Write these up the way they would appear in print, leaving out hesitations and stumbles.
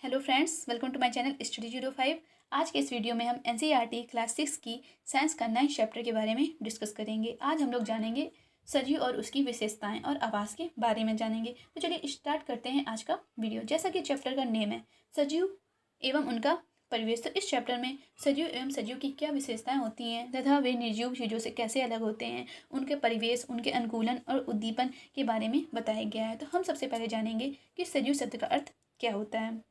Hello friends, welcome to my channel Study 05। आज के इस वीडियो में हम NCERT क्लास 6 की साइंस का 9th चैप्टर के बारे में डिस्कस करेंगे। आज हम लोग जानेंगे सजीव और उसकी विशेषताएं और आवास के बारे में जानेंगे। तो चलिए स्टार्ट करते हैं आज का वीडियो। जैसा कि चैप्टर का नेम है सजीव एवं उनका परिवेश, तो इस चैप्टर में सजीव एवं सजीव की क्या विशेषताएं होती हैं तथा वे निर्जीव चीज़ों से कैसे अलग होते हैं, उनके परिवेश, उनके अनुकूलन और उद्दीपन के बारे में बताया गया है। तो हम सबसे पहले जानेंगे कि सजीव शब्द का अर्थ क्या होता है।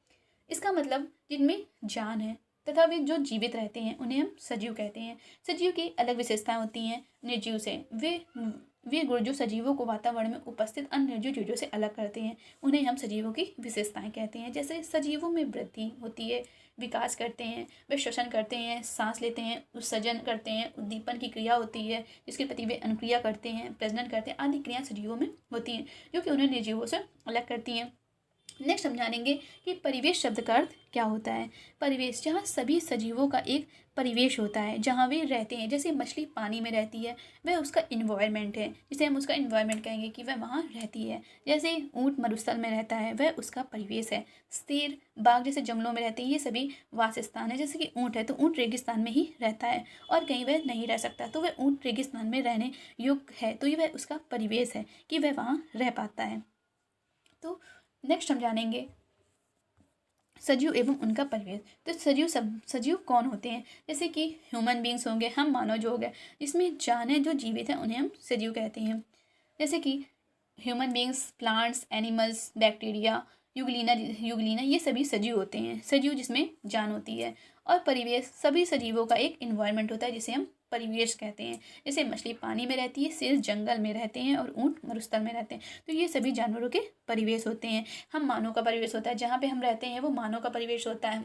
इसका मतलब जिनमें जान है तथा वे जो जीवित रहते हैं उन्हें हम सजीव कहते हैं। सजीव की अलग विशेषताएं होती हैं निर्जीव से। वे गुण जो सजीवों को वातावरण में उपस्थित अन्य निर्जीव चीज़ों से अलग करते हैं उन्हें हम सजीवों की विशेषताएं कहते हैं। जैसे सजीवों में वृद्धि होती है, विकास करते हैं, वे श्वसन करते हैं, सांस लेते हैं, उत्सर्जन करते हैं, उद्दीपन की क्रिया होती है जिसके प्रति वे अनुक्रिया करते हैं, प्रजनन करते हैं, आदि क्रियाएं सजीवों में होती हैं जो कि उन्हें निर्जीवों से अलग करती हैं। नेक्स्ट हम जानेंगे कि परिवेश शब्द का अर्थ क्या होता है। परिवेश, जहाँ सभी सजीवों का एक परिवेश होता है जहाँ वे रहते हैं। जैसे मछली पानी में रहती है, वह उसका इन्वायरमेंट है, जिसे हम उसका इन्वायरमेंट कहेंगे कि वह वहाँ रहती है। जैसे ऊँट मरुस्थल में रहता है, वह उसका परिवेश है। शेर, बाघ जैसे जंगलों में रहते हैं, ये सभी वासस्थान है। जैसे कि ऊँट है तो ऊँट रेगिस्तान में ही रहता है और कहीं वह नहीं रह सकता, तो वह ऊँट रेगिस्तान में रहने योग्य है, तो ये वह उसका परिवेश है कि वह वहाँ रह पाता है। तो नेक्स्ट हम जानेंगे सजीव एवं उनका परिवेश। तो सजीव कौन होते हैं। जैसे कि ह्यूमन बींग्स होंगे, हम मानव जो हो गए जिसमें जान है, जो जीवित है, उन्हें हम सजीव कहते हैं। जैसे कि human beings, plants, animals, bacteria, euglena ये सभी सजीव होते हैं। सजीव जिसमें जान होती है। और परिवेश, सभी सजीवों का एक इन्वायरमेंट होता है जिसे हम परिवेश कहते हैं। जैसे मछली पानी में रहती है, शेर जंगल में रहते हैं और ऊँट मरुस्थल में रहते हैं, तो ये सभी जानवरों के परिवेश होते हैं। हम मानव का परिवेश होता है, जहाँ पे हम रहते हैं वो मानव का परिवेश होता है।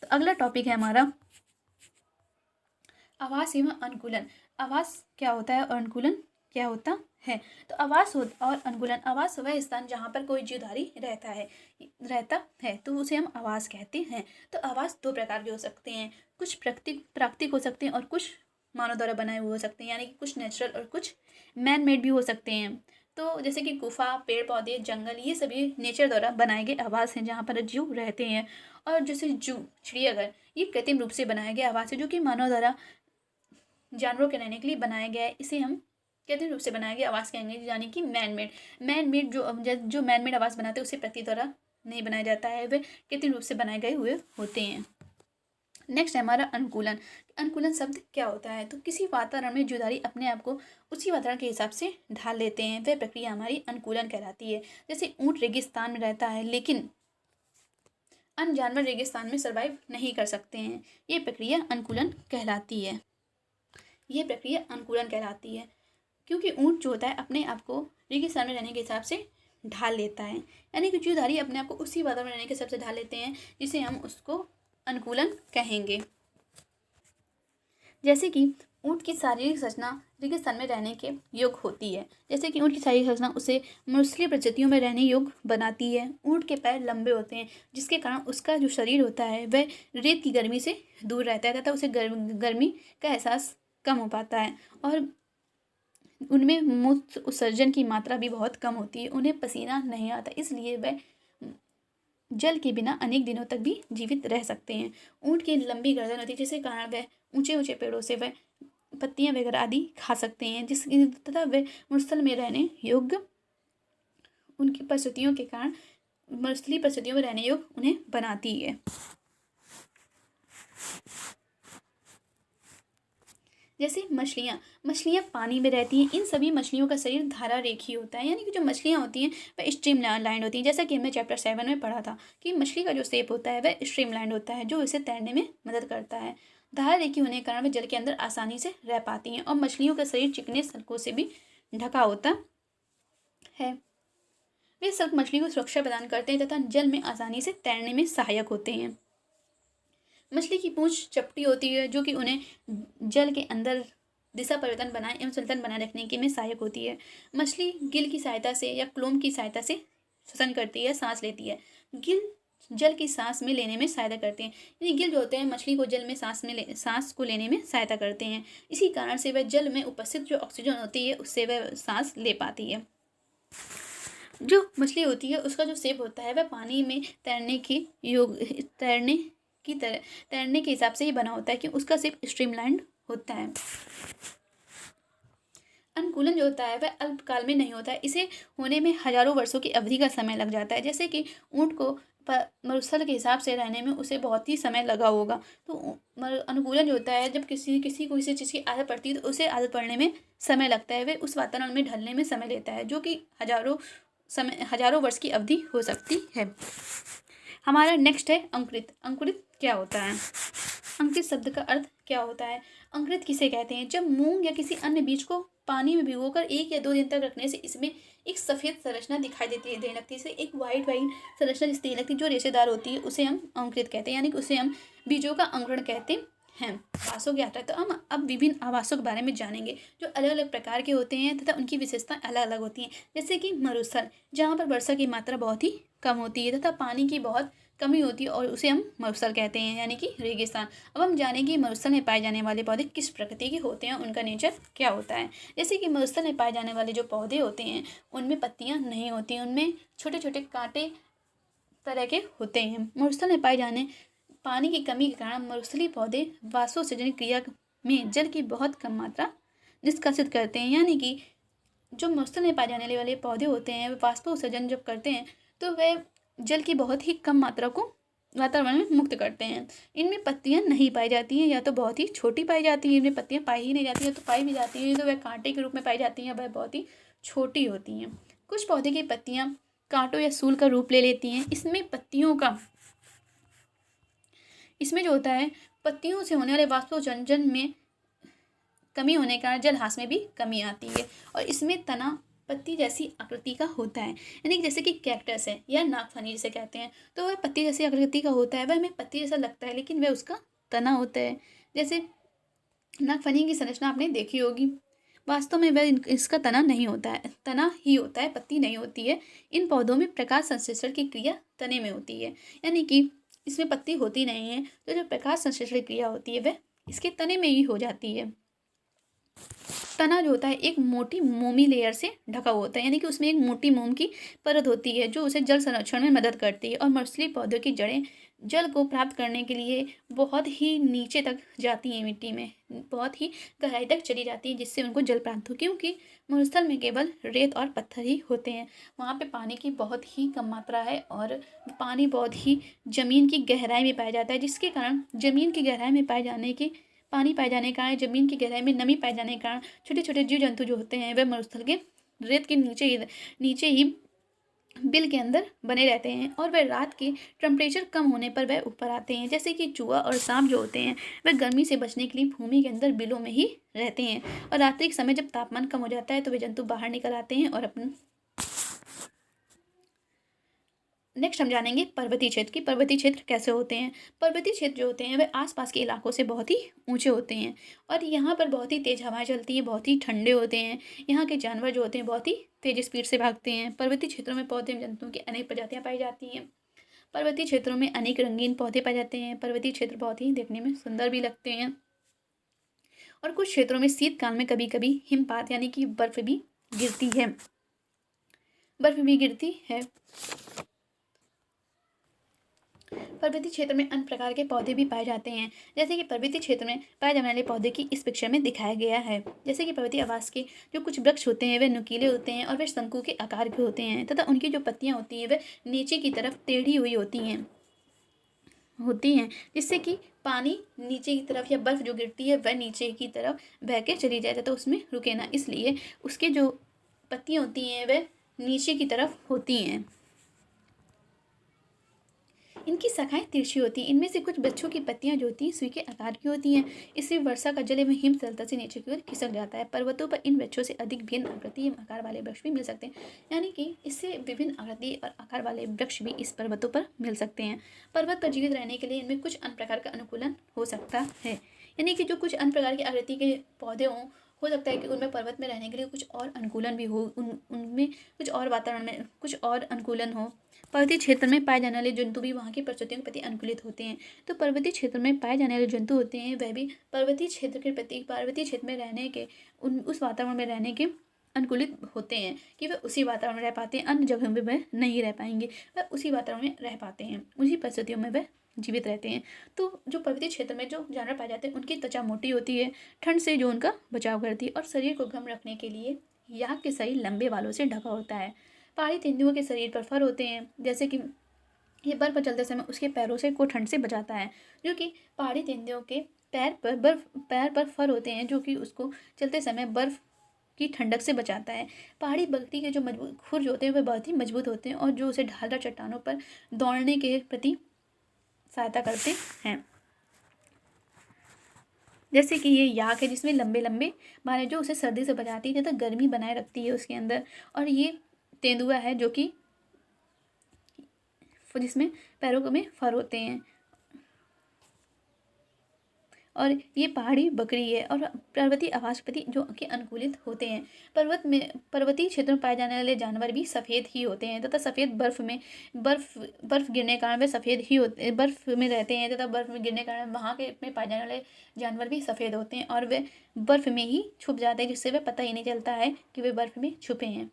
तो अगला टॉपिक है हमारा आवास एवं अनुकूलन। आवास क्या होता है और अनुकूलन क्या होता है। तो आवास और अनुकूलन, आवास वह स्थान जहाँ पर कोई जीवधारी रहता है तो उसे हम आवास कहते हैं। तो आवास दो प्रकार के हो सकते हैं, कुछ प्राकृतिक हो सकते हैं और कुछ मानव द्वारा बनाए हुए हो सकते हैं, यानी कि कुछ नेचुरल और कुछ मैन मेड भी हो सकते हैं। तो जैसे कि गुफा, पेड़ पौधे, जंगल, ये सभी नेचर द्वारा बनाए गए आवास हैं जहाँ पर जीव रहते हैं। और जैसे चिड़ियाघर, ये कृत्रिम रूप से बनाया गया आवास है जो कि मानव द्वारा जानवरों के रहने के लिए बनाया गया है। इसे हम कृत्रिम रूप से बनाया गया आवास कहेंगे, यानी कि मैन मेड जो मैन मेड आवास बनाते हैं उसे प्रकृति द्वारा नहीं बनाया जाता है, वे कृत्रिम रूप से बनाए गए हुए होते हैं। नेक्स्ट है हमारा अनुकूलन। अनुकूलन शब्द क्या होता है। तो किसी वातावरण में जीवधारी अपने आप को उसी वातावरण के हिसाब से ढाल लेते हैं, वह प्रक्रिया हमारी अनुकूलन कहलाती है। जैसे ऊँट रेगिस्तान में रहता है लेकिन अन्य जानवर रेगिस्तान में सर्वाइव नहीं कर सकते हैं, ये प्रक्रिया अनुकूलन कहलाती है। क्योंकि ऊँट जो होता है अपने आप को रेगिस्तान में रहने के हिसाब से ढाल लेता है, यानी कि जीवधारी अपने आप को उसी वातावरण में रहने के हिसाब से ढाल लेते हैं, जिसे हम उसको अनुकूलन कहेंगे। जैसे कि ऊँट की शारीरिक संरचना रेगिस्तान में रहने के योग्य होती है। जैसे कि ऊँट की शारीरिक संरचना उसे मरुस्थलीय परिस्थितियों में रहने योग्य बनाती है। ऊँट के पैर लंबे होते हैं जिसके कारण उसका जो शरीर होता है वह रेत की गर्मी से दूर रहता है तथा उसे गर्मी का एहसास कम हो पाता है। और उनमें मूत्र उत्सर्जन की मात्रा भी बहुत कम होती है, उन्हें पसीना नहीं आता, इसलिए वह जल के बिना अनेक दिनों तक भी जीवित रह सकते हैं। ऊँट की लंबी गर्दन होती है जिसके कारण वह ऊंचे ऊंचे पेड़ों से वह पत्तियां वगैरह आदि खा सकते हैं, तथा वह मरुस्थल में रहने योग्य, उनकी परिस्थितियों के कारण मरुस्थलीय परिस्थितियों में रहने योग्य उन्हें बनाती है। जैसे मछलियाँ पानी में रहती हैं। इन सभी मछलियों का शरीर धारा रेखी होता है, यानी कि जो मछलियाँ होती हैं वह स्ट्रीम लाइंड होती हैं। जैसा कि हमने चैप्टर 7 में पढ़ा था कि मछली का जो शेप होता है वह स्ट्रीम लाइंड होता है जो इसे तैरने में मदद करता है। धारा रेखी होने के कारण वे जल के अंदर आसानी से रह पाती हैं और मछलियों का शरीर चिकने सल्कों से भी ढका होता है। वे सल्क मछली को सुरक्षा प्रदान करते हैं तथा जल में आसानी से तैरने में सहायक होते हैं। मछली की पूंछ चपटी होती है जो कि उन्हें जल के अंदर दिशा परिवर्तन बनाए एवं संतुलन बनाए रखने के में सहायक होती है। मछली गिल की सहायता से या क्लोम की सहायता से श्वसन करती है, सांस लेती है। गिल जल की सांस में लेने में सहायता करते हैं, यानी गिल जो होते हैं मछली को जल में सांस को लेने में सहायता करते हैं। इसी कारण से वह जल में उपस्थित जो ऑक्सीजन होती है उससे वह सांस ले पाती है। जो मछली होती है उसका जो शेप होता है वह पानी में तैरने की योग तैरने के हिसाब से ही बना होता है कि उसका शेप स्ट्रीमलाइंड होता है। अनुकूलन जो होता है वह अल्पकाल में नहीं होता है, इसे होने में हजारों वर्षों की अवधि का समय लग जाता है। जैसे कि ऊँट को मरुस्थल के हिसाब से रहने में उसे बहुत ही समय लगा होगा। तो अनुकूलन जो होता है जब किसी को किसी चीज़ की आदत पड़ती है तो उसे आदत पड़ने में समय लगता है, वह उस वातावरण में ढलने में समय लेता है, जो कि हजारों वर्ष की अवधि हो सकती है। हमारा नेक्स्ट है अंकुरित। अंकुरित क्या होता है? अंकुरित शब्द का अर्थ क्या होता है? अंकुरित किसे कहते हैं? जब मूंग या किसी अन्य बीज को पानी में भिगोकर 1 या 2 दिन तक रखने से इसमें एक सफ़ेद संरचना दिखाई देने लगती है, इसे एक वाइट संरचना जिससे लगती है जो रेशेदार होती है, उसे हम अंकुरित कहते हैं, यानी कि उसे हम बीजों का अंकुरण कहते हैं। आवासों की यात्रा। तो हम अब विभिन्न आवासों के बारे में जानेंगे जो अलग अलग प्रकार के होते हैं तथा उनकी विशेषताएं अलग अलग होती हैं। जैसे कि मरुस्थल, जहाँ पर वर्षा की मात्रा बहुत ही कम होती है तथा पानी की बहुत कमी होती है और उसे हम मरुस्थल कहते हैं, यानी कि रेगिस्तान। अब हम जानेंगे मरुस्थल में पाए जाने वाले पौधे किस प्रकृति के होते हैं, उनका नेचर क्या होता है। जैसे कि मरुस्थल में पाए जाने वाले जो पौधे होते हैं उनमें पत्तियां नहीं होती, उनमें छोटे छोटे कांटे तरह के होते हैं। मरुस्थल में पाए जाने पानी की कमी के कारण मरुस्थलीय पौधे वाष्पोत्सर्जन क्रिया में जल की बहुत कम मात्रा निष्कासित करते हैं, यानी कि जो मरुस्थल में पाए जाने वाले पौधे होते हैं वे वाष्पोत्सर्जन जब करते हैं तो वे जल की बहुत ही कम मात्रा को वातावरण में मुक्त करते हैं। इनमें पत्तियां नहीं पाई जाती हैं, या तो बहुत ही छोटी पाई जाती हैं, इनमें पत्तियां पाई ही नहीं जाती हैं, तो पाई भी जाती हैं तो वह कांटे के रूप में पाई जाती हैं, वह बहुत ही छोटी होती हैं। कुछ पौधे की पत्तियां कांटों या सूल का रूप ले लेती हैं। इसमें जो होता है पत्तियों से होने वाले वाष्पोत्सर्जन में कमी होने के कारण जलहास में भी कमी आती है, और इसमें तना पत्ती जैसी आकृति का होता है, यानी जैसे कि कैक्टस है या नागफनी जिसे कहते हैं, तो वह पत्ती जैसी आकृति का होता है। वह हमें पत्ती जैसा लगता है लेकिन वह उसका तना होता है। जैसे नागफनी की संरचना आपने देखी होगी, वास्तव में वह इसका तना नहीं होता है, तना ही होता है, पत्ती नहीं होती है। इन पौधों में प्रकाश संश्लेषण की क्रिया तने में होती है, यानी कि इसमें पत्ती होती नहीं है, तो जो प्रकाश संश्लेषण क्रिया होती है वह इसके तने में ही हो जाती है। तना जो होता है एक मोटी मोमी लेयर से ढका हुआ होता है, यानी कि उसमें एक मोटी मोम की परत होती है जो उसे जल संरक्षण में मदद करती है। और मरुस्थलीय पौधों की जड़ें जल को प्राप्त करने के लिए बहुत ही नीचे तक जाती हैं, मिट्टी में बहुत ही गहराई तक चली जाती है, जिससे उनको जल प्राप्त हो, क्योंकि मरुस्थल में केवल रेत और पत्थर ही होते हैं। वहाँ पे पानी की बहुत ही कम मात्रा है और पानी बहुत ही ज़मीन की गहराई में पाया जाता है, जिसके कारण ज़मीन की गहराई में पानी पाए जाने के कारण, जमीन की गहराई में नमी पाए जाने के कारण छोटे छोटे जीव जंतु जो होते हैं वह मरुस्थल के रेत के नीचे ही बिल के अंदर बने रहते हैं, और वह रात के टेम्परेचर कम होने पर वह ऊपर आते हैं। जैसे कि चूहा और सांप जो होते हैं वह गर्मी से बचने के लिए भूमि के अंदर बिलों में ही रहते हैं, और रात्रि के समय जब तापमान कम हो जाता है तो वे जंतु बाहर निकल आते हैं और अपने नेक्स्ट हम जानेंगे पर्वतीय क्षेत्र की पर्वतीय क्षेत्र कैसे होते हैं। पर्वतीय क्षेत्र जो होते हैं वे आसपास के इलाकों से बहुत ही ऊंचे होते हैं, और यहाँ पर बहुत ही तेज़ हवाएं चलती हैं, बहुत ही ठंडे होते हैं। यहाँ के जानवर जो होते हैं बहुत ही तेज स्पीड से भागते हैं। पर्वतीय क्षेत्रों में पौधे जंतुओं की अनेक प्रजातियाँ पाई जाती हैं। पर्वतीय क्षेत्रों में अनेक रंगीन पौधे पाए जाते हैं। पर्वतीय क्षेत्र बहुत ही देखने में सुंदर भी लगते हैं, और कुछ क्षेत्रों में शीतकाल में कभी कभी हिमपात यानी कि बर्फ भी गिरती है। पर्वतीय क्षेत्र में अन्य प्रकार के पौधे भी पाए जाते हैं, जैसे कि पर्वतीय क्षेत्र में पाए जाने वाले पौधे की इस पिक्चर में दिखाया गया है। जैसे कि पर्वतीय आवास के जो कुछ वृक्ष होते हैं वे नुकीले होते हैं और वे शंकु के आकार के होते हैं, तथा उनकी जो पत्तियां होती हैं वे नीचे की तरफ टेढ़ी हुई होती हैं, जिससे कि पानी नीचे की तरफ या बर्फ जो गिरती है वह नीचे की तरफ बह के चली जाए तथा उसमें रुके ना, इसलिए उसके जो पत्तियां होती हैं वह नीचे की तरफ होती हैं। इनकी शाखाएं तिरछी होती हैं। इनमें से कुछ वृक्षों की पत्तियां जो होती हैं सुई के आकार की होती हैं, इससे वर्षा का जल एवं हिमशैलता से नीचे की ओर खिसक जाता है। पर्वतों पर इन वृक्षों से अधिक भिन्न आकृति एवं आकार वाले वृक्ष भी मिल सकते हैं, यानी कि इससे विभिन्न आकृति और आकार वाले वृक्ष भी इस पर्वतों पर मिल सकते हैं। पर्वत पर जीवित रहने के लिए इनमें कुछ अन्य प्रकार का अनुकूलन हो सकता है, यानी कि जो कुछ अन्य प्रकार की आकृति के पौधे हो सकता है कि उनमें पर्वत में रहने के लिए कुछ और अनुकूलन भी हो, उनमें कुछ और वातावरण में कुछ और अनुकूलन हो। पर्वतीय क्षेत्र में पाए जाने वाले जंतु भी वहाँ की परिस्थितियों के प्रति अनुकूलित होते हैं। तो पर्वतीय क्षेत्र में पाए जाने वाले जंतु होते हैं वह भी पर्वतीय क्षेत्र में रहने के उस वातावरण में रहने के अनुकूलित होते हैं कि वह उसी वातावरण में रह पाते हैं, अन्य जगहों में वह नहीं रह पाएंगे, वह उसी वातावरण में रह पाते हैं, उसी परिस्थितियों में वह जीवित रहते हैं। तो जो पर्वतीय क्षेत्र में जो जानवर पाए जाते हैं उनकी त्वचा मोटी होती है, ठंड से जो उनका बचाव करती है, और शरीर को गर्म रखने के लिए याक के शरीर लंबे बालों से ढका होता है। पहाड़ी तेंदुओं के शरीर पर फर होते हैं, जैसे कि ये बर्फ पर चलते समय उसके पैरों से को ठंड से बचाता है, जो कि पहाड़ी तेंदुओं के पैर पर फर होते हैं जो कि उसको चलते समय बर्फ की ठंडक से बचाता है। पहाड़ी बकरी के जो मजबूत खुर होते हैं वह बहुत ही मजबूत होते हैं और जो उसे ढालदार चट्टानों पर दौड़ने के प्रति सहायता करते हैं। जैसे कि ये याक है जिसमें लंबे लंबे बाल हैं जो उसे सर्दी से बचाती है तथा गर्मी बनाए रखती है उसके अंदर। और ये तेंदुआ है जो कि जिसमें पैरों में फर होते हैं, और ये पहाड़ी बकरी है। और पर्वतीय आवास प्रति जो कि अनुकूलित होते हैं। पर्वतीय क्षेत्रों में पाए जाने वाले जानवर भी सफ़ेद ही होते हैं तथा सफ़ेद बर्फ गिरने के कारण वे सफ़ेद ही होते बर्फ में रहते हैं तथा बर्फ में गिरने के कारण वहाँ के में पाए जाने वाले जानवर भी सफ़ेद होते हैं और वे बर्फ में ही छुप जाते हैं, जिससे वे पता ही नहीं चलता है कि वे बर्फ में छुपे हैं।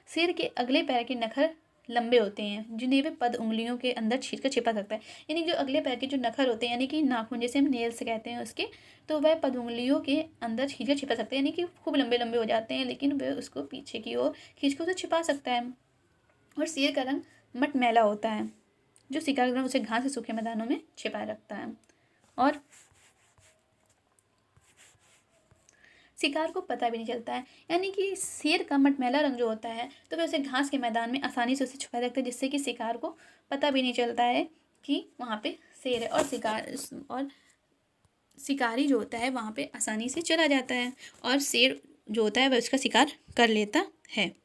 शेर के अगले पैर के नखर लंबे होते हैं जिन्हें वे पद उंगलियों के अंदर छींच कर छिपा सकता है। यानी जो अगले पैर के जो नखर होते हैं यानी कि नाखून जैसे हम नेल्स कहते हैं उसके, तो वह पद उंगलियों के अंदर खींच कर छिपा सकते हैं, यानी कि खूब लंबे लंबे हो जाते हैं, लेकिन वह उसको पीछे की ओर खींच कर उसे छिपा सकता है। और शेर का रंग मटमैला होता है, जो शिकार के उसे घास से सूखे मैदानों में छिपाए रखता है और शिकार को पता भी नहीं चलता है। यानी कि शेर का मटमैला रंग जो होता है तो वह उसे घास के मैदान में आसानी से उसे छुपा रखता है, जिससे कि शिकार को पता भी नहीं चलता है कि वहाँ पे शेर है, और शिकारी जो होता है वहाँ पे आसानी से चला जाता है और शेर जो होता है वह उसका शिकार कर लेता है।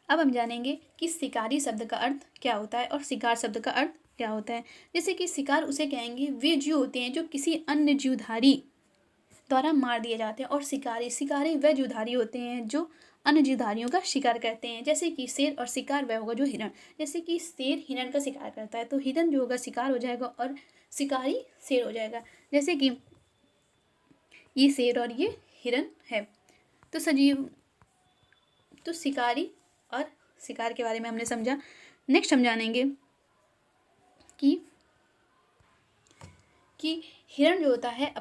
अब हम जानेंगे कि शिकारी शब्द का अर्थ क्या होता है और शिकार शब्द का अर्थ क्या होता है। जैसे कि शिकार उसे कहेंगे वे जीव होते हैं जो किसी अन्य जीवधारी द्वारा मार दिए जाते हैं, और शिकारी वह जीवधारी होते हैं जो अन्य जीवधारियों का शिकार करते हैं। जैसे कि शेर और शिकार वह होगा जो हिरण। जैसे कि शेर हिरण का शिकार करता है तो हिरण जो होगा शिकार हो जाएगा और शिकारी शेर हो जाएगा। जैसे कि ये शेर और ये हिरण है। तो सजीव तो शिकारी और शिकार के बारे में हमने समझा। नेक्स्ट हम जानेंगे कि हिरण जो होता है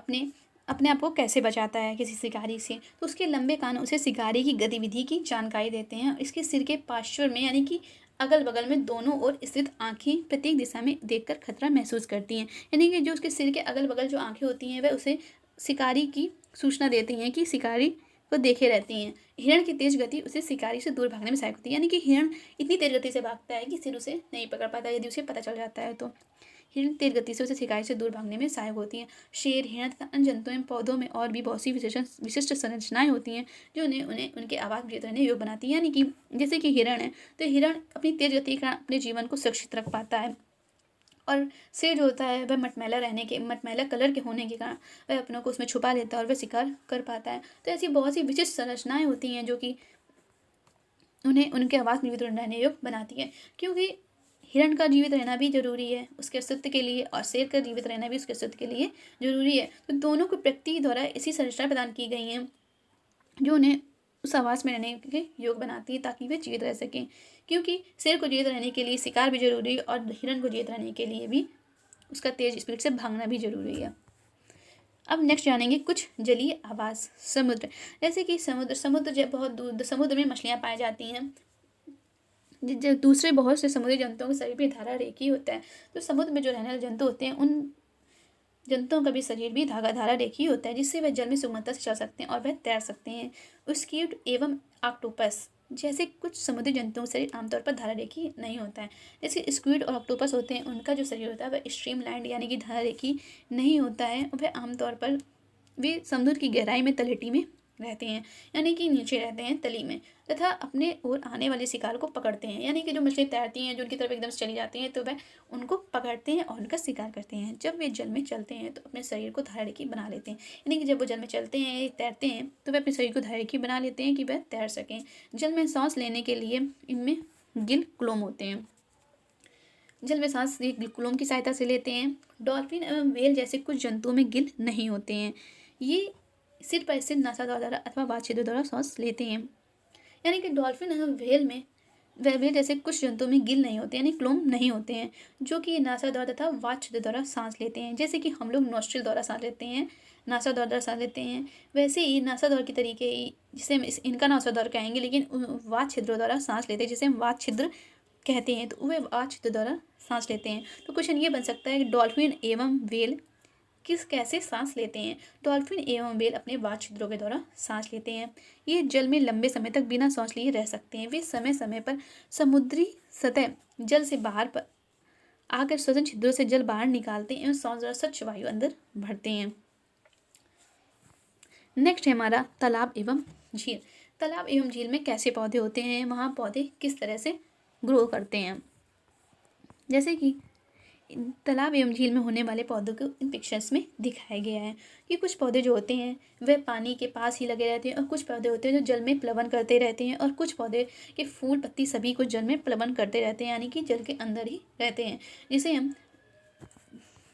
अपने आप को कैसे बचाता है किसी शिकारी से। तो उसके लंबे कान उसे शिकारी की गतिविधि की जानकारी देते हैं। इसके सिर के पार्श्व में यानी कि अगल बगल में दोनों ओर स्थित आंखें प्रत्येक दिशा में देखकर खतरा महसूस करती हैं। यानी कि जो उसके सिर के अगल बगल जो आंखें होती हैं वह उसे शिकारी की सूचना देती हैं कि शिकारी को देखे रहती हैं। हिरण की तेज गति उसे शिकारी से दूर भागने में सहायक होती है। यानी कि हिरण इतनी तेज गति से भागता है कि सिर उसे नहीं पकड़ पाता यदि उसे पता चल जाता है तो। हिरण तेज गति से उसे शिकारी से दूर भागने में सहायक होती हैं। शेर, हिरण तथा अन्य जंतुओं में पौधों में और भी बहुत सी विशिष्ट संरचनाएं होती हैं जो उन्हें उनके आवास में रहने योग्य बनाती हैं। यानी कि जैसे कि हिरण है तो हिरण अपनी तेज गति के कारण अपने जीवन को सुरक्षित रख पाता है, और शेर जो होता है वह मटमैला कलर के होने के कारण वह अपनों को उसमें छुपा लेता है और वह शिकार कर पाता है। तो ऐसी बहुत सी विशिष्ट संरचनाएं होती हैं जो कि उन्हें उनके आवास में जीवित रहने योग्य बनाती है। क्योंकि हिरण का जीवित रहना भी जरूरी है उसके अस्तित्व के लिए, और शेर का जीवित रहना भी उसके अस्तित्व के लिए जरूरी है। तो दोनों को प्रकृति द्वारा ऐसी संरचना प्रदान की गई हैं जो उन्हें उस आवास में रहने के योग्य बनाती है ताकि वे जीवित रह सकें। क्योंकि शेर को जीवित रहने के लिए शिकार भी जरूरी है और हिरण को जीवित रहने के लिए भी उसका तेज स्पीड से भागना भी जरूरी है। अब नेक्स्ट जानेंगे कुछ जलीय आवास। समुद्र। जैसे कि समुद्र जब बहुत दूर समुद्र में मछलियाँ पाई जाती हैं। दूसरे बहुत से समुद्री जंतुओं के शरीर भी धारा रेखी होता है। तो समुद्र में जो रहने वाले जंतु होते हैं उन जंतुओं का भी शरीर भी धारा रेखी होता है, जिससे वह जल में सुगमता से चल सकते हैं और वह तैर सकते हैं। स्क्विड एवं ऑक्टोपस जैसे कुछ समुद्री जंतुओं का शरीर आमतौर पर धारा रेखी नहीं होता है। जैसे स्क्विड और ऑक्टोपस होते हैं उनका जो शरीर होता है वह स्ट्रीमलाइंड यानी कि धारा रेखी नहीं होता है। वह आमतौर पर वे समुद्र की गहराई में तलहटी में रहते हैं, यानी कि नीचे रहते हैं तली में, तथा अपने ओर आने वाले शिकार को पकड़ते हैं। यानी कि जो मछली तैरती हैं जो उनकी तरफ एकदम से चली जाती हैं तो वह उनको पकड़ते हैं और उनका शिकार करते हैं। जब वे जल में चलते हैं तो अपने शरीर को धारा रेखी बना लेते हैं। यानी कि जब वो जल में चलते हैं तैरते हैं तो वे अपने शरीर को धारा रेखी बना लेते हैं कि वह तैर सकें। जल में सांस लेने के लिए इनमें गिल क्लोम होते हैं। जल में सांस गिल क्लोम की सहायता से लेते हैं। डॉल्फिन एवं व्हेल जैसे कुछ जंतुओं में गिल नहीं होते हैं। ये सिर पर स्थित नासाद्वार द्वारा अथवा वात छिद्र द्वारा सांस लेते हैं। यानी कि डॉल्फिन और व्हेल जैसे कुछ जंतुओं में गिल नहीं होते, यानी क्लोम नहीं होते हैं, जो कि नासाद्वार तथा वात छिद्र द्वारा सांस लेते हैं। जैसे कि हम लोग नोस्ट्रिल द्वारा सांस लेते हैं, नासाद्वार द्वारा सांस लेते हैं, वैसे ही नासाद्वार की तरीके ही जिसे हम इनका नासाद्वार कहेंगे, लेकिन वात छिद्र द्वारा सांस लेते हैं, जिसे हम वात छिद्र कहते हैं, तो वे वात छिद्र द्वारा सांस लेते हैं। तो क्वेश्चन ये बन सकता है कि डॉल्फिन एवं व्हेल कैसे सांस लेते हैं। डॉल्फिन एवं व्हेल अपने वात छिद्रों के द्वारा सांस लेते हैं। ये जल में लंबे समय तक बिना सांस लिए रह सकते हैं। वे समय समय पर समुद्री सतह जल से बाहर पर आकर श्वसन छिद्रों से जल बाहर निकालते हैं एवं सांस द्वारा स्वच्छ वायु अंदर भरते हैं। नेक्स्ट है हमारा तालाब एवं झील। तालाब एवं झील में कैसे पौधे होते हैं, वहाँ पौधे किस तरह से ग्रो करते हैं। जैसे कि तालाब एवं झील में होने वाले पौधों को इन पिक्चर्स में दिखाया गया है कि कुछ पौधे जो होते हैं वे पानी के पास ही लगे रहते हैं और कुछ पौधे होते हैं जो जल में प्लवन करते रहते हैं और कुछ पौधे के फूल पत्ती सभी कुछ जल में प्लवन करते रहते हैं, यानी कि जल के अंदर ही रहते हैं, जिसे हम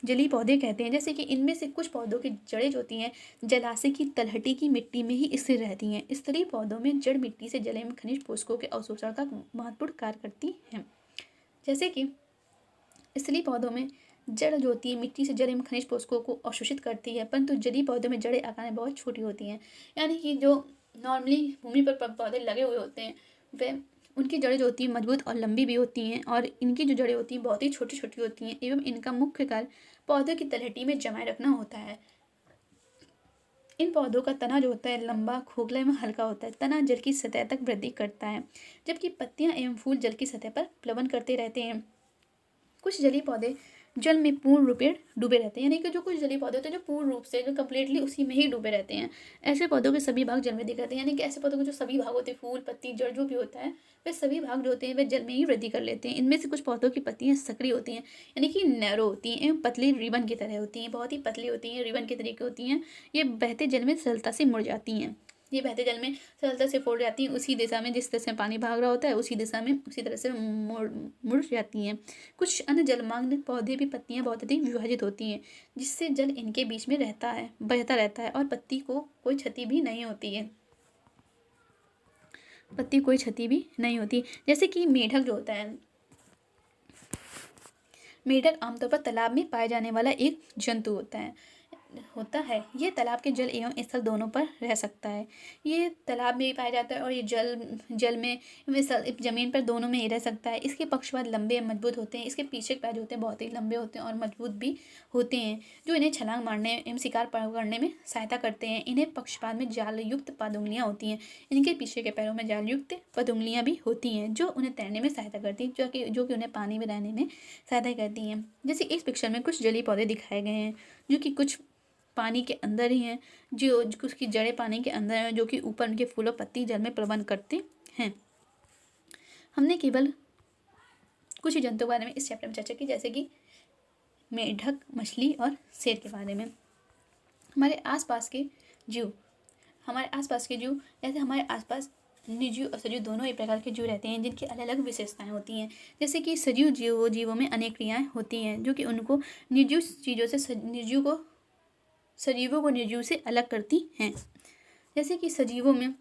जलीय पौधे कहते हैं। जैसे कि इनमें से कुछ पौधों की जड़ें जो होती हैं जलाशय की तलहटी की मिट्टी में ही स्थिर रहती हैं। स्तरीय पौधों में जड़ मिट्टी से जल में खनिज पोषकों के अवशोषण का महत्वपूर्ण कार्य करती हैं। जैसे कि स्तरीय पौधों में जड़ जो होती है मिट्टी से जल एवं खनिज पोषकों को अवशोषित करती है, परंतु जलीय पौधों में जड़ें आकार में बहुत छोटी होती हैं। यानी कि जो नॉर्मली भूमि पर पौधे लगे हुए होते हैं वे उनकी जड़ें जो होती हैं मजबूत और लंबी भी होती हैं और इनकी जो जड़ें होती हैं बहुत ही छोटी छोटी होती हैं एवं इनका मुख्य कार्य पौधों की तलहटी में जमाए रखना होता है। इन पौधों का तना जो होता है लंबा, खोखला एवं हल्का होता है। तना जल की सतह तक वृद्धि करता है, जबकि पत्तियां एवं फूल जल की सतह पर प्लवन करते रहते हैं। कुछ जलीय पौधे जल में पूर्ण रूपेण डूबे रहते हैं, यानी कि जो कुछ जलीय पौधे होते हैं जो पूर्ण रूप से जो कम्प्लीटली उसी में ही डूबे रहते हैं। ऐसे पौधों के सभी भाग जल में दिख रहते हैं, यानी कि ऐसे पौधों के जो सभी भाग होते हैं फूल पत्ती जड़ जो भी होता है वे सभी भाग जो होते हैं वे जल में ही वृद्धि कर लेते हैं। इनमें से कुछ पौधों की पत्तियां सक्रिय होती हैं, यानी कि नैरो होती हैं एवं पतली रिबन की तरह होती हैं, बहुत ही पतली होती हैं, रिबन के तरीके होती हैं। ये बहते जल में सरलता से मुड़ जाती हैं। ये बहते जल में सरलता से फूल जाती हैं उसी दिशा में जिस तरह से पानी भाग रहा होता है उसी दिशा में उसी तरह से मुड़ जाती हैं। कुछ अन्य जलमग्न पौधे भी पत्तियां बहुत अधिक विभाजित होती हैं, जिससे जल इनके बीच में बहता रहता है और पत्ती को कोई क्षति भी नहीं होती है। पत्ती कोई क्षति भी नहीं होती। जैसे कि मेढक जो होता है, मेढक आमतौर पर तालाब में पाए जाने वाला एक जंतु होता है। ये तालाब के जल एवं स्थल दोनों पर रह सकता है। ये तालाब में भी पाया जाता है और ये जल में जमीन पर दोनों में ही रह सकता है। इसके पक्षवाद लंबे एवं मजबूत होते हैं। इसके पीछे के पैर जो होते हैं बहुत ही लंबे होते हैं और मजबूत भी होते हैं, जो इन्हें छलांग मारने एवं शिकार पकड़ने में सहायता करते हैं। इन्हें पक्षपाद में जाल युक्त पदुंगलियाँ होती हैं। इनके पीछे के पैरों में जाल युक्त पदुंगलियाँ भी होती हैं जो उन्हें तैरने में सहायता करती हैं, जो कि उन्हें पानी में रहने में सहायता करती हैं। जैसे इस पिक्चर में कुछ जलीय पौधे दिखाए गए हैं जो कि कुछ पानी के अंदर ही हैं, जो उसकी जड़ें पानी के अंदर हैं, जो कि ऊपर उनके फूलों पत्ती जल में प्लवन करते हैं। हमने केवल कुछ ही जंतुओं के बारे में इस चैप्टर में चर्चा की, जैसे कि मेढक, मछली और शेर के बारे में। हमारे आसपास के जीव जैसे हमारे आसपास निर्जीव और सजीव दोनों ही प्रकार के जीव रहते हैं जिनकी अलग अलग विशेषताएं होती हैं। जैसे कि सजीव जीवों में अनेक क्रियाएं होती हैं जो कि उनको निर्जीव चीज़ों से सजीवों को निर्जीव से अलग करती हैं। जैसे कि सजीवों में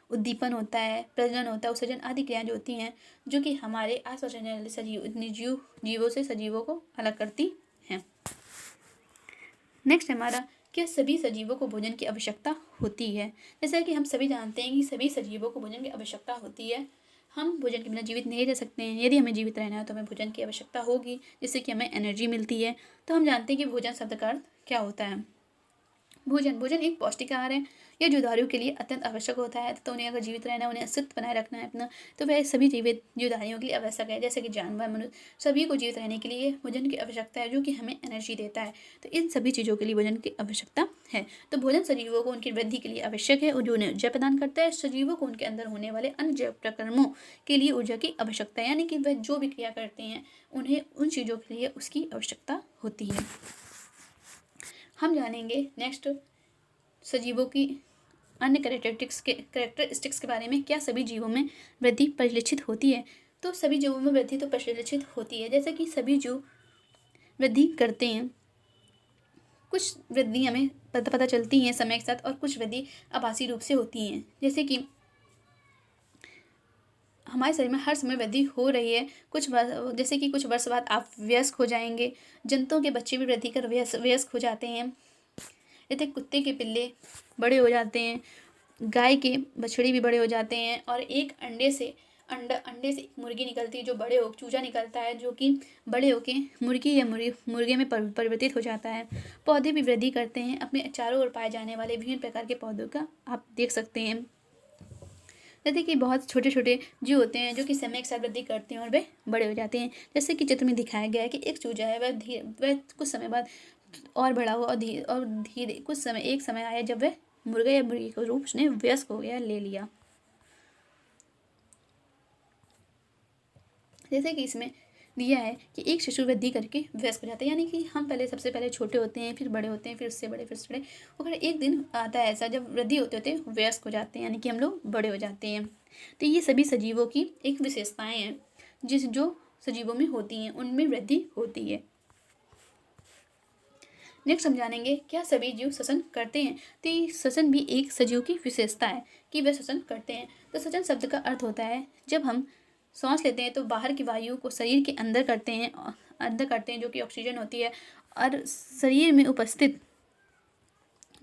उद्दीपन होता है, प्रजनन होता है, उत्सर्जन आदि क्रियाएं जो होती हैं जो कि हमारे आसपास रहने वाले निर्जीव जीवों से सजीवों को अलग करती हैं। नेक्स्ट हमारा, क्या सभी सजीवों को भोजन की आवश्यकता होती है। जैसा कि हम सभी जानते हैं कि सभी सजीवों को भोजन की आवश्यकता होती है। हम भोजन के बिना जीवित नहीं रह सकते हैं। यदि हमें जीवित रहना है तो हमें भोजन की आवश्यकता होगी, जिससे कि हमें एनर्जी मिलती है। तो हम जानते हैं कि भोजन शब्द का अर्थ क्या होता है। भोजन एक पौष्टिक आहार है। यह जीवधारियों के लिए अत्यंत आवश्यक होता है। तो उन्हें अगर जीवित रहना है, उन्हें अस्तित्व बनाए रखना है अपना, तो वह सभी जीवधारियों के लिए आवश्यक है। जैसे कि जानवर, मनुष्य, सभी को जीवित रहने के लिए भोजन की आवश्यकता है, जो कि हमें एनर्जी देता है। तो इन सभी चीज़ों के लिए भोजन की आवश्यकता है। तो भोजन सजीवों को उनकी वृद्धि के लिए आवश्यक है और जो उन्हें ऊर्जा प्रदान करता है। सजीवों को उनके अंदर होने वाले अन्य जैव प्रक्रमों के लिए ऊर्जा की आवश्यकता है, यानी कि वह जो भी क्रिया करते हैं उन्हें उन चीज़ों के लिए उसकी आवश्यकता होती है। हम जानेंगे नेक्स्ट सजीवों की अन्य कैरेक्टरिस्टिक्स के बारे में। क्या सभी जीवों में वृद्धि परिलक्षित होती है। तो सभी जीवों में वृद्धि तो परिलक्षित होती है। जैसे कि सभी जीव वृद्धि करते हैं, कुछ वृद्धि हमें पता चलती हैं समय के साथ और कुछ वृद्धि आभासी रूप से होती हैं। जैसे कि हमारे शरीर में हर समय वृद्धि हो रही है। जैसे कि कुछ वर्ष बाद आप वयस्क हो जाएंगे। जंतुओं के बच्चे भी वृद्धि कर वयस्क हो जाते हैं। जैसे कुत्ते के पिल्ले बड़े हो जाते हैं, गाय के बछड़े भी बड़े हो जाते हैं और एक अंडे से एक मुर्गी निकलती है, जो चूजा निकलता है, जो कि बड़े होके मुर्गी या मुर्गे में परिवर्तित हो जाता है। पौधे भी वृद्धि करते हैं। अपने चारों ओर पाए जाने वाले विभिन्न प्रकार के पौधों का आप देख सकते हैं। जैसे कि बहुत छोटे छोटे जीव होते हैं जो कि समय के साथ वृद्धि करते हैं और वे बड़े हो जाते हैं। जैसे कि चित्र में दिखाया गया है कि एक चूजा है, वह कुछ समय बाद और बड़ा हुआ और धीरे एक समय आया जब वह मुर्गा या मुर्गी का रूप उसने वयस्क हो गया, ले लिया। जैसे कि इसमें दिया है कि एक शिशु वृद्धि करके वयस्क हो जाता है, यानी कि हम सबसे पहले छोटे होते हैं, फिर बड़े होते हैं, फिर उससे बड़े, फिर उससे बड़े, और एक दिन आता है ऐसा जब वृद्धि होते होते वयस्क हो जाते हैं, यानी कि हम लोग बड़े हो जाते हैं। तो ये सभी सजीवों की एक विशेषताएं हैं जो सजीवों में होती हैं, उनमें वृद्धि होती है। नेक्स्ट हम जानेंगे क्या सभी जीव श्वसन करते हैं। तो ये श्वसन भी एक सजीव की विशेषता है कि वे श्वसन करते हैं। तो श्वसन शब्द का अर्थ होता है जब हम सांस लेते हैं तो बाहर की वायु को शरीर के अंदर करते हैं जो कि ऑक्सीजन होती है, और शरीर में उपस्थित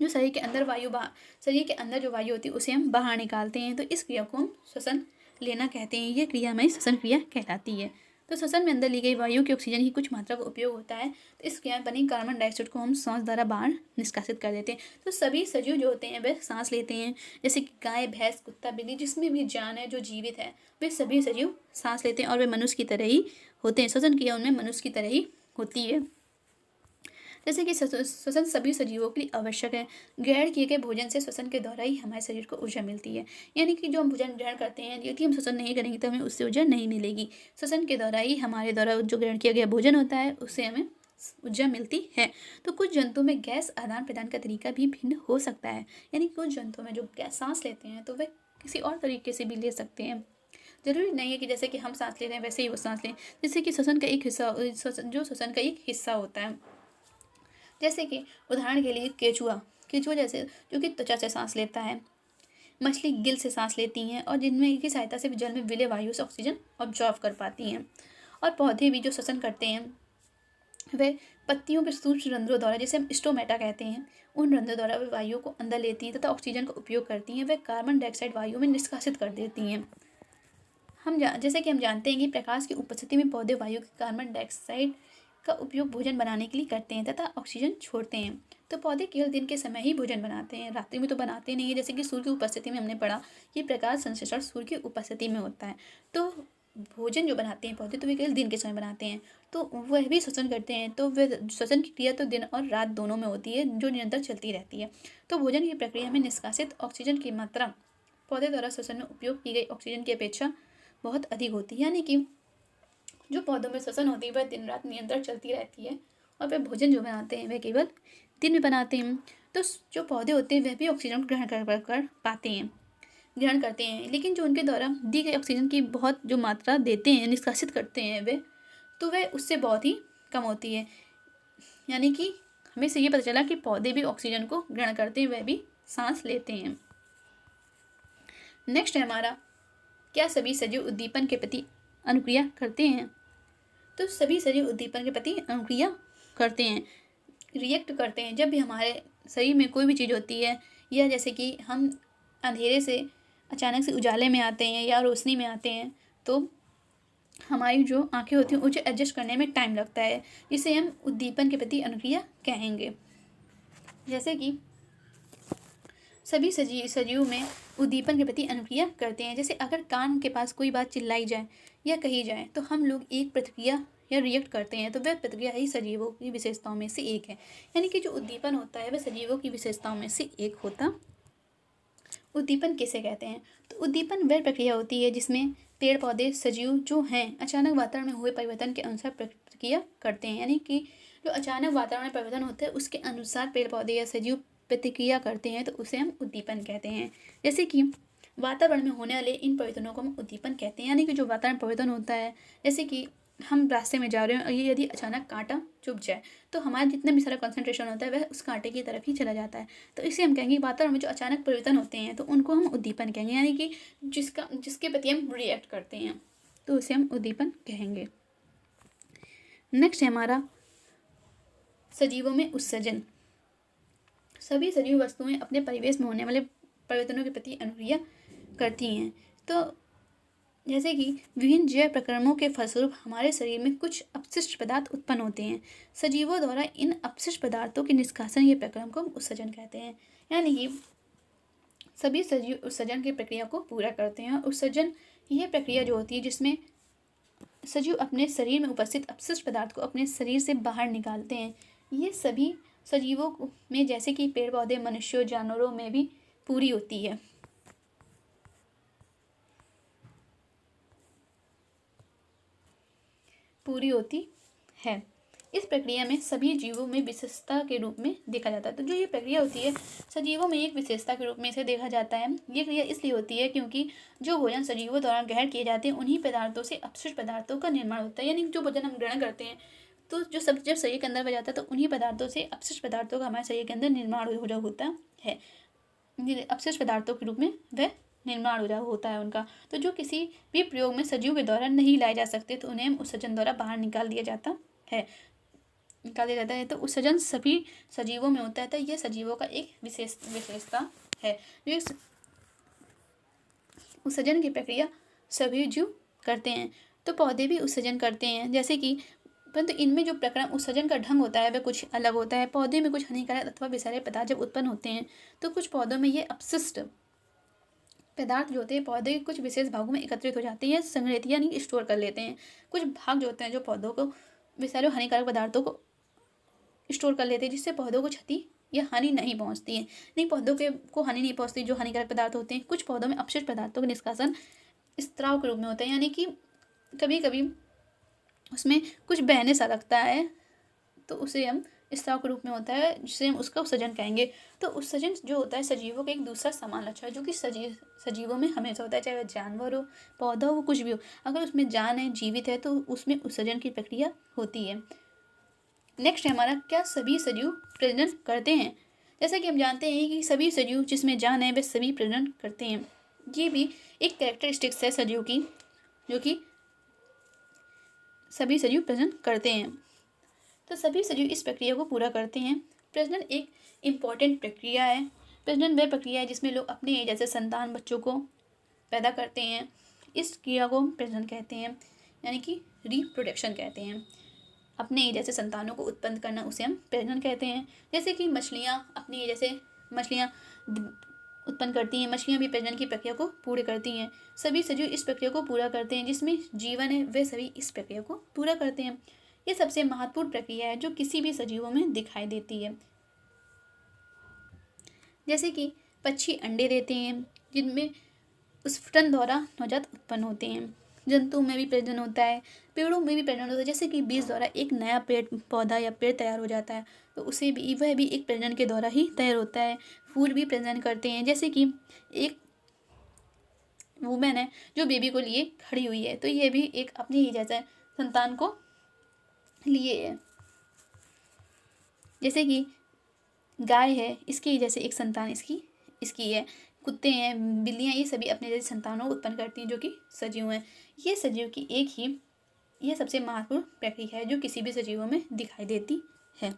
जो शरीर के अंदर जो वायु होती है उसे हम बाहर निकालते हैं। तो इस क्रिया को हम श्वसन लेना कहते हैं। यह क्रिया हमारी श्वसन क्रिया कहलाती है। तो श्वसन में अंदर ली गई वायु की ऑक्सीजन की कुछ मात्रा का उपयोग होता है। तो इस क्रिया में बनी कार्बन डाइऑक्साइड को हम सांस द्वारा बाहर निष्कासित कर देते हैं। तो सभी सजीव जो होते हैं वे सांस लेते हैं। जैसे कि गाय, भैंस, कुत्ता, बिल्ली, जिसमें भी जान है, जो जीवित है, वे सभी सजीव सांस लेते हैं और वे मनुष्य की तरह ही होते हैं। श्वसन क्रिया उनमें मनुष्य की तरह ही होती है। जैसे कि श्वसन सभी सजीवों के लिए आवश्यक है। ग्रहण किए गए भोजन से श्वसन के द्वारा ही हमारे शरीर को ऊर्जा मिलती है। यानी कि जो हम भोजन ग्रहण करते हैं, यदि हम श्वसन नहीं करेंगे तो हमें उससे ऊर्जा नहीं मिलेगी। श्वसन के द्वारा ही हमारे द्वारा जो ग्रहण किया गया भोजन होता है उससे हमें ऊर्जा मिलती है। तो कुछ जंतुओं में गैस आदान प्रदान का तरीका भी भिन्न हो सकता है। यानी कुछ जंतुओं में जो गैस सांस लेते हैं तो वे किसी और तरीके से भी ले सकते हैं। जरूरी नहीं है कि जैसे कि हम सांस ले रहे हैं वैसे ही वो सांस लें। जैसे कि श्वसन का एक हिस्सा होता है। जैसे कि उदाहरण के लिए केचुआ जैसे जो कि त्वचा से सांस लेता है। मछली गिल से सांस लेती हैं और जिनमें की सहायता से जल में विलेय वायु से ऑक्सीजन ऑब्जॉर्व कर पाती हैं। और पौधे भी जो श्वसन करते हैं वे पत्तियों के सूक्ष्म रंध्रों द्वारा, जिसे हम स्टोमेटा कहते हैं, उन रंध्रों द्वारा वे वायु को अंदर लेती हैं तथा ऑक्सीजन का उपयोग करती हैं। वे कार्बन डाइऑक्साइड वायु में निष्कासित कर देती हैं। जैसे कि हम जानते हैं कि प्रकाश की उपस्थिति में पौधे वायु के कार्बन डाइऑक्साइड का उपयोग भोजन बनाने के लिए करते हैं तथा ऑक्सीजन छोड़ते हैं। तो पौधे केवल दिन के समय ही भोजन बनाते हैं, रात्रि में तो बनाते नहीं है। जैसे कि सूर्य की उपस्थिति में हमने पढ़ा कि प्रकाश संश्लेषण सूर्य की उपस्थिति में होता है। तो भोजन जो बनाते हैं पौधे तो वे केवल दिन के समय बनाते हैं। तो वह भी श्वसन करते हैं। तो वह श्वसन की क्रिया तो दिन और रात दोनों में होती है, जो निरंतर चलती रहती है। तो भोजन की प्रक्रिया में निष्कासित ऑक्सीजन की मात्रा पौधे द्वारा श्वसन में उपयोग की गई ऑक्सीजन की अपेक्षा बहुत अधिक होती है। यानी कि जो पौधों में श्वसन होती है वह दिन रात निरंतर चलती रहती है और वह भोजन जो बनाते हैं वह केवल दिन में बनाते हैं। तो जो पौधे होते हैं वह भी ऑक्सीजन ग्रहण करते हैं, लेकिन जो उनके द्वारा दी गई ऑक्सीजन की बहुत जो मात्रा देते हैं, निष्कासित करते हैं वे, तो वह उससे बहुत ही कम होती है। यानी कि हमें से ये पता चला कि पौधे भी ऑक्सीजन को ग्रहण करते हैं, वह भी सांस लेते हैं। नेक्स्ट है हमारा, क्या सभी सजीव उद्दीपन के प्रति अनुक्रिया करते हैं। तो सभी शरीर उद्दीपन के प्रति अनुक्रिया करते हैं, रिएक्ट करते हैं। जब भी हमारे शरीर में कोई भी चीज़ होती है, या जैसे कि हम अंधेरे से अचानक से उजाले में आते हैं या रोशनी में आते हैं, तो हमारी जो आंखें होती हैं उसे एडजस्ट करने में टाइम लगता है, जिसे हम उद्दीपन के प्रति अनुक्रिया कहेंगे। जैसे कि सभी सजीव में उद्दीपन के प्रति अनुक्रिया करते हैं। जैसे अगर कान के पास कोई बात चिल्लाई जाए या कही जाए तो हम लोग एक प्रतिक्रिया या रिएक्ट करते हैं, तो वह प्रतिक्रिया ही सजीवों की विशेषताओं में से एक है। यानी कि जो उद्दीपन होता है वह सजीवों की विशेषताओं में से एक होता। उद्दीपन किसे कहते हैं। तो उद्दीपन वह प्रक्रिया होती है जिसमें पेड़ पौधे सजीव जो हैं अचानक वातावरण में हुए परिवर्तन के अनुसार प्रतिक्रिया करते हैं। यानी कि जो अचानक वातावरण में परिवर्तन होता है उसके अनुसार पेड़ पौधे या सजीव प्रतिक्रिया करते हैं, तो उसे हम उद्दीपन कहते हैं। जैसे कि वातावरण में होने वाले इन परिवर्तनों को हम उद्दीपन कहते हैं। यानी कि जो वातावरण परिवर्तन होता है, जैसे कि हम रास्ते में जा रहे हैं और ये यदि अचानक कांटा चुभ जाए तो हमारा जितना भी सारा कंसंट्रेशन होता है वह उस कांटे की तरफ ही चला जाता है। तो इसे हम कहेंगे वातावरण में जो अचानक परिवर्तन होते हैं तो उनको हम उद्दीपन कहेंगे, यानी कि जिसके प्रति हम रिएक्ट करते हैं तो उसे हम उद्दीपन कहेंगे। नेक्स्ट है हमारा सजीवों में उत्सर्जन। सभी सजीव वस्तुएं अपने परिवेश में होने वाले परिवर्तनों के प्रति अनुक्रिया करती हैं। तो जैसे कि विभिन्न जैव प्रक्रमों के फलस्वरूप हमारे शरीर में कुछ अपशिष्ट पदार्थ उत्पन्न होते हैं। सजीवों द्वारा इन अपशिष्ट पदार्थों के निष्कासन ये प्रक्रम को उत्सर्जन कहते हैं। यानी कि सभी सजीव उत्सर्जन की प्रक्रिया को पूरा करते हैं। और उत्सर्जन यह प्रक्रिया जो होती है जिसमें सजीव अपने शरीर में उपस्थित अपशिष्ट पदार्थ को अपने शरीर से बाहर निकालते हैं। ये सभी सजीवों में जैसे कि पेड़ पौधे, मनुष्यों, जानवरों में भी पूरी होती है। इस प्रक्रिया में सभी जीवों में विशेषता के रूप में देखा जाता है। तो जो ये प्रक्रिया होती है सजीवों में एक विशेषता के रूप में इसे देखा जाता है। ये क्रिया इसलिए होती है क्योंकि जो भोजन सजीवों द्वारा ग्रहण किए जाते हैं उन्हीं पदार्थों से अपशिष्ट पदार्थों का निर्माण होता है। यानी जो भोजन हम ग्रहण करते हैं तो जो सब जब शरीर के अंदर हो जाता है तो उन्हीं पदार्थों से अपशिष्ट पदार्थों का हमारे शरीर के अंदर निर्माण हो होता है। अपशिष्ट पदार्थों के रूप में वह निर्माण होता है उनका। तो जो किसी भी प्रयोग में सजीव के द्वारा नहीं लाए जा सकते तो उन्हें उत्सर्जन द्वारा बाहर निकाल दिया जाता है। तो उत्सर्जन सभी सजीवों में होता है। तो यह सजीवों का एक विशेषता है। उत्सर्जन की प्रक्रिया सभी जीव करते हैं। तो पौधे भी उत्सर्जन करते हैं, जैसे कि परंतु इनमें जो प्रक्रम उत्सर्जन का ढंग होता है वह कुछ अलग होता है। पौधे में कुछ हानिकारक अथवा विषैले पदार्थ जब उत्पन्न होते हैं तो कुछ पौधों में ये अपशिष्ट पदार्थ जो होते हैं पौधे के कुछ विशेष भागों में एकत्रित हो जाते हैं, संग्रहित यानी स्टोर कर लेते हैं। कुछ भाग जो होते हैं जो पौधों को विषैले हानिकारक पदार्थों को स्टोर कर लेते हैं, जिससे पौधों को क्षति या हानि नहीं पहुंचती है। नहीं, पौधों को हानि नहीं पहुंचती जो हानिकारक पदार्थ होते हैं। कुछ पौधों में अपशिष्ट पदार्थों का निष्कासन स्त्राव के रूप में होता है, यानी कि कभी कभी उसमें कुछ बहने सा लगता है तो उसे हम स्त्राव के रूप में होता है, जिसे हम उसका उत्सर्जन कहेंगे। तो उत्सर्जन जो होता है सजीवों का एक दूसरा समान लक्षण है जो कि सजीवों में हमेशा होता है, चाहे वह जानवर हो, पौधा हो, कुछ भी हो। अगर उसमें जान है, जीवित है तो उसमें उत्सर्जन की प्रक्रिया होती है। नेक्स्ट है हमारा, क्या सभी सजीव प्रजनन करते हैं? जैसा कि हम जानते हैं कि सभी सजीव जिसमें जान है वे सभी प्रजनन करते हैं। ये भी एक कैरेक्टरिस्टिक्स है सजीव की, जो कि सभी सजीव प्रजनन करते हैं। तो सभी सजीव इस प्रक्रिया को पूरा करते हैं। प्रजनन एक इम्पॉर्टेंट प्रक्रिया है। प्रजनन वह प्रक्रिया है जिसमें लोग अपने जैसे संतान बच्चों को पैदा करते हैं। इस क्रिया को हम प्रजनन कहते हैं, यानी कि रिप्रोडक्शन कहते हैं। अपने जैसे संतानों को उत्पन्न करना उसे हम प्रजनन कहते हैं। जैसे कि मछलियाँ उत्पन्न करती हैं, मछलियाँ भी प्रजनन की प्रक्रिया को पूरी करती हैं। सभी सजीव इस प्रक्रिया को पूरा करते हैं। जिसमें जीवन है वे सभी इस प्रक्रिया को पूरा करते हैं। ये सबसे महत्वपूर्ण प्रक्रिया है जो किसी भी सजीवों में दिखाई देती है। जैसे कि पक्षी अंडे देते हैं जिनमें स्फुटन द्वारा नवजात उत्पन्न होते हैं। जंतुओं में भी प्रजनन होता है, पेड़ों में भी प्रजनन होता है। जैसे कि बीज द्वारा एक नया पेड़ पौधा या पेड़ तैयार हो जाता है तो वह भी एक प्रजनन के द्वारा ही तैयार होता है। फूल भी प्रजनन करते हैं। जैसे कि एक वुमेन है जो बेबी को लिए खड़ी हुई है तो यह भी एक अपनी ही जैसे संतान को लिए है। जैसे कि गाय है, इसकी जैसे एक संतान इसकी है। कुत्ते हैं, बिल्लियाँ, ये सभी अपने जैसे संतानों को उत्पन्न करती हैं जो कि सजीव हैं। ये सजीव की यह सबसे महत्वपूर्ण प्रक्रिया है जो किसी भी सजीवों में दिखाई देती है।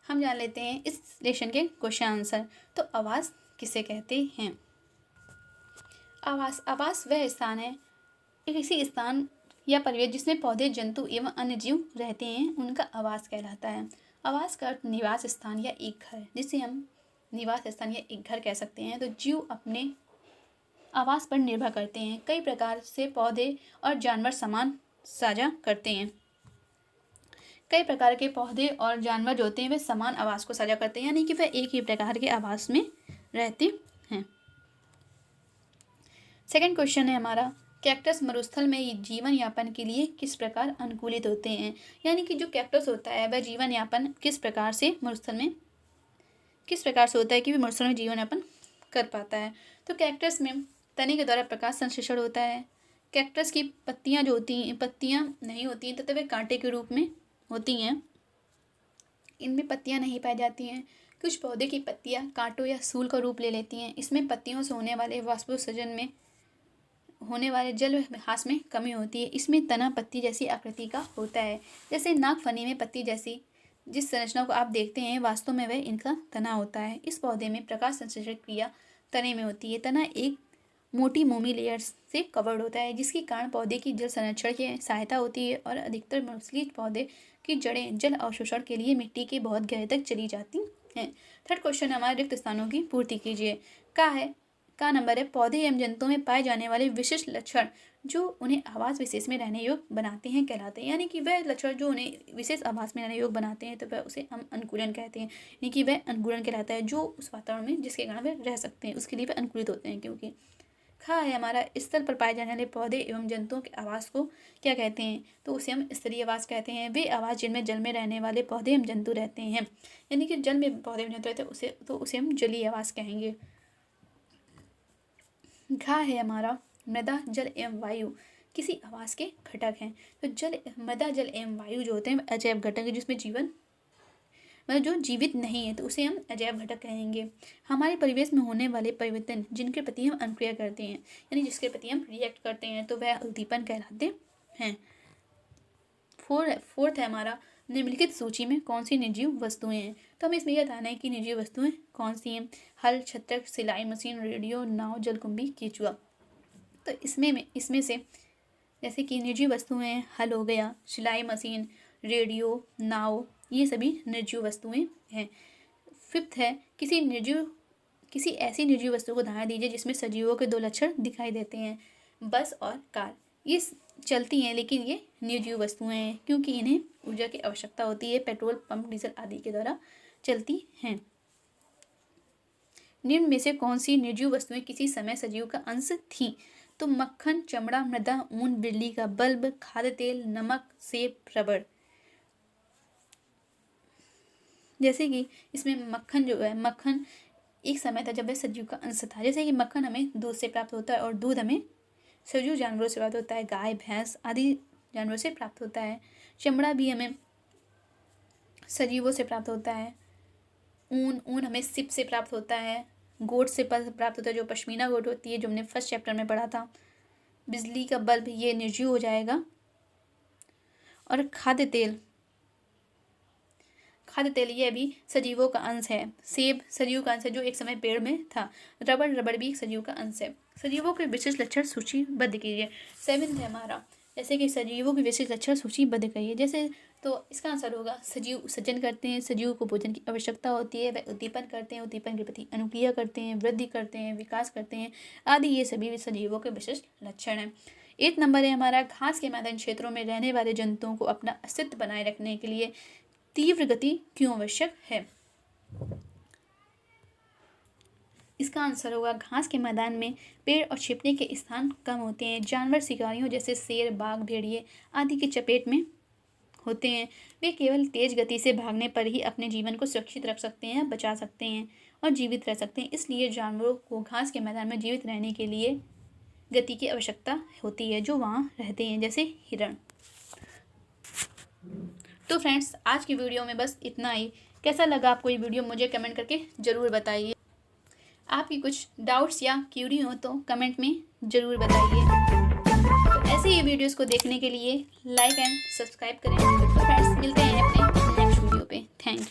हम जान लेते हैं इस लेसन के क्वेश्चन आंसर। तो आवास किसे कहते हैं? आवास वह स्थान है, किसी स्थान या परिवेश जिसमें पौधे, जंतु एवं अन्य जीव रहते हैं, उनका आवास कहलाता है। आवास का अर्थ निवास स्थान या एक घर, जिसे हम निवास स्थान या एक घर कह सकते हैं। तो जीव अपने आवास पर निर्भर करते हैं। कई प्रकार से पौधे और जानवर सामान साझा करते हैं। कई प्रकार के पौधे और जानवर जो होते हैं वे समान आवास को साझा करते हैं, यानी कि वह एक ही प्रकार के आवास में रहते हैं। सेकंड क्वेश्चन है हमारा, कैक्टस मरुस्थल में जीवन यापन के लिए किस प्रकार अनुकूलित होते हैं? यानी कि जो कैक्टस होता है वह जीवन यापन किस प्रकार से होता है कि वह मरुस्थल में जीवन यापन कर पाता है? तो कैक्टस में तने के द्वारा प्रकाश संश्लेषण होता है। कैक्टस की पत्तियाँ जो होती हैं, पत्तियाँ नहीं होती हैं तथा वे कांटे के रूप में होती हैं। इनमें पत्तियाँ नहीं पाई जाती हैं। कुछ पौधे की पत्तियाँ कांटों या सूल का रूप ले लेती हैं। इसमें पत्तियों से होने वाले वाष्पोत्सर्जन में होने वाले जल ह्रास में कमी होती है। इसमें तना पत्ती जैसी आकृति का होता है। जैसे नागफनी में पत्ती जैसी जिस संरचना को आप देखते हैं, वास्तव में वह इनका तना होता है। इस पौधे में प्रकाश संश्लेषण क्रिया तने में होती है। तना एक मोटी मोमी लेयर से कवर्ड होता है, जिसके कारण पौधे की जल संरक्षण की सहायता होती है और अधिकतर मछली पौधे की जड़ें जल अवशोषण के लिए मिट्टी के बहुत गहरे तक चली जाती हैं। थर्ड क्वेश्चन हमारे रिक्त स्थानों की पूर्ति कीजिए। का नंबर है पौधे एवं जंतुओं में पाए जाने वाले विशिष्ट लक्षण जो उन्हें आवास विशेष में रहने योग्य बनाते हैं कहलाते हैं। यानी कि वह लक्षण जो उन्हें विशेष आवास में रहने योग्य बनाते हैं तो वह उसे हम अनुकूलन कहते हैं। यानी कि वह अनुकूलन कहलाता है, जो उस वातावरण में जिसके कारण वे रह सकते हैं उसके लिए वे अनुकूलित होते हैं। क्योंकि खा है हमारा स्थल पर पाए जाने वाले पौधे एवं जंतुओं के आवास को क्या कहते हैं, तो उसे हम स्थलीय आवास कहते हैं। वे आवास जिनमें जल में रहने वाले पौधे एवं जंतु रहते हैं, यानी कि जल में पौधे एवं जंतु रहते हैं उसे हम जलीय आवास कहेंगे। घा है हमारा मृदा जल एवं वायु किसी आवास के घटक हैं। तो मृदा जल एवं वायु जो होते हैं अजैव घटक है, जिसमें जीवन मतलब जो जीवित नहीं है तो उसे हम अजैव घटक कहेंगे। हमारे परिवेश में होने वाले परिवर्तन जिनके प्रति हम अनुक्रिया करते हैं, यानी जिसके प्रति हम रिएक्ट करते हैं, तो वह उद्दीपन कहलाते हैं। फोर्थ है हमारा निम्नलिखित सूची में कौन सी निर्जीव वस्तुएं हैं। तो हमें इसमें यह बताना है कि निर्जीव वस्तुएं कौन सी हैं। हल, छत्रक, सिलाई मशीन, रेडियो, नाव, जलकुंभी, केचुआ। तो इसमें से जैसे कि निर्जीव वस्तुएं हल हो गया, सिलाई मशीन, रेडियो, नाव, ये सभी निर्जीव वस्तुएं हैं। फिफ्थ है किसी ऐसी निर्जीव वस्तु को उदाहरण दीजिए जिसमें सजीवों के दो लक्षण दिखाई देते हैं। बस और कार ये चलती हैं लेकिन ये निर्जीव वस्तुएं हैं क्योंकि इन्हें ऊर्जा की आवश्यकता होती है, पेट्रोल पंप, डीजल आदि के द्वारा चलती हैं। निम्न में से कौन सी निर्जीव वस्तुएं किसी समय सजीव का अंश थीं? तो मक्खन, चमड़ा, मृदा, ऊन, बिजली का बल्ब, खाद्य तेल, नमक, सेब, रबड़। जैसे कि इसमें मक्खन जो है, मक्खन एक समय था जब वह सजीव का अंश था। जैसे कि मक्खन हमें दूध से प्राप्त होता है और दूध हमें सजीव जानवरों से प्राप्त होता है, गाय, भैंस आदि जानवरों से प्राप्त होता है। चमड़ा भी हमें सजीवों से प्राप्त होता है। ऊन हमें सिप से प्राप्त होता है, गोट से प्राप्त होता है जो पश्मीना गोट होती है, जो हमने फर्स्ट चैप्टर में पढ़ा था। बिजली का बल्ब ये निर्जीव हो जाएगा। और खाद्य तेल ये भी सजीवों का अंश है। सेब सजीव का अंश है जो एक समय पेड़ में था। रबड़ भी एक सजीव का अंश है। सजीवों के विशिष्ट लक्षण सूचीबद्ध कीजिए। 7th है हमारा, जैसे कि सजीवों के विशिष्ट लक्षण सूचीबद्ध करिए। जैसे तो इसका आंसर होगा सजीव सृजन करते हैं, सजीव को भोजन की आवश्यकता होती है, वह उद्दीपन करते हैं, उद्दीपन के प्रति अनुक्रिया करते हैं, वृद्धि करते हैं, विकास करते हैं आदि, ये सभी सजीवों के विशिष्ट लक्षण हैं। 8 नंबर है हमारा, घास के मैदानी क्षेत्रों में रहने वाले जंतुओं को अपना अस्तित्व बनाए रखने के लिए तीव्र गति क्यों आवश्यक है? इसका आंसर होगा घास के मैदान में पेड़ और छिपने के स्थान कम होते हैं। जानवर शिकारियों जैसे शेर, बाघ, भेड़िए आदि की चपेट में होते हैं। वे केवल तेज गति से भागने पर ही अपने जीवन को सुरक्षित रख सकते हैं, बचा सकते हैं और जीवित रह सकते हैं। इसलिए जानवरों को घास के मैदान में जीवित रहने के लिए गति की आवश्यकता होती है जो वहाँ रहते हैं, जैसे हिरण। तो फ्रेंड्स, आज की वीडियो में बस इतना ही। कैसा लगा आपको ये वीडियो मुझे कमेंट करके ज़रूर बताइए। आपकी कुछ डाउट्स या क्यूरी हो तो कमेंट में ज़रूर बताइए। तो ऐसे ही वीडियोस को देखने के लिए लाइक एंड सब्सक्राइब करें। तो फ्रेंड्स, मिलते हैं अपने नेक्स्ट वीडियो पे। Thank you.